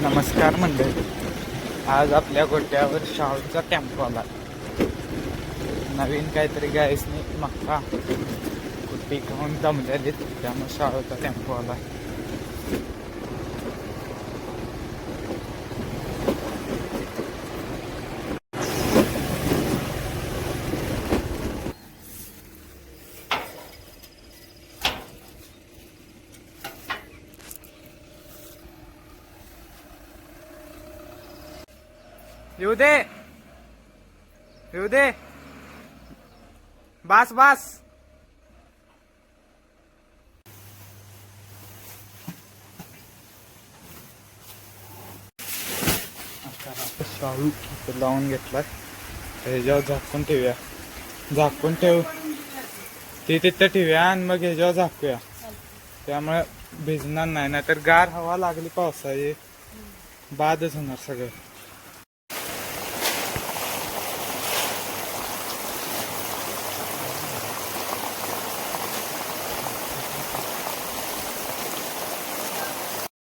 नमस्कार मंडळी. आज आपल्या गोट्यावर शाहूचा टेम्पो आला. नवीन काहीतरी गायसनी मक्का कुट्टी खाऊन दमलेली, त्यामुळे शाहूचा टेम्पो आला. येऊ दे, येऊ दे, बास बास. शाहू इथं लावून घेतलाय. ह्याच्यावर झाकून ठेवूया. झाकून ठेवू ते तिथं ठेवूया आणि मग ह्याच्यावर झाकूया. त्यामुळे भिजणार नाही, नाहीतर गार हवा लागली पावसाची बादच होणार सगळं.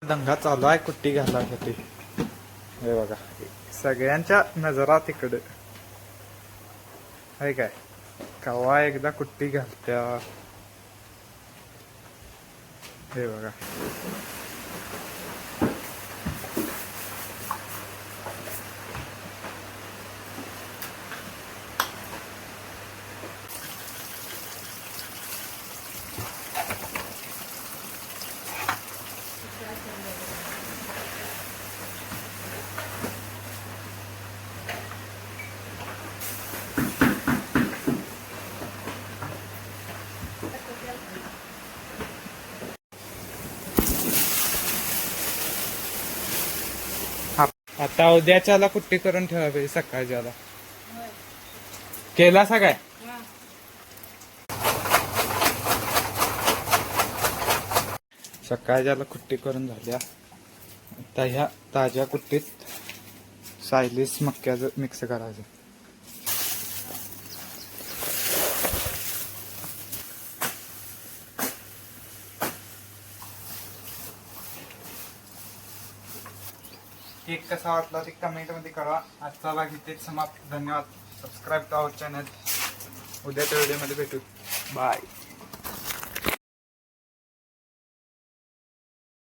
दंगा चालू आहे कुट्टी घालायसाठी. हे बघा, सगळ्यांच्या नजरा तिकडे आहे. काय कवा एकदा कुट्टी घालत्या. हे बघा, आता उद्याच्याला कुट्टी करून ठेवा पाहिजे. सकाळच्याला केला सगळ्या. सकाळच्याला कुट्टी करून झाल्या. आता ह्या ताज्या कुट्टीत सायलीस मक्याचं मिक्स करायचं. केक कसा वाटला ते कमेंट मध्ये कळवा. आजचा भाग इथेच समाप्त. धन्यवाद. Subscribe to our channel. उद्याच्या व्हिडिओ मध्ये भेटू. बाय.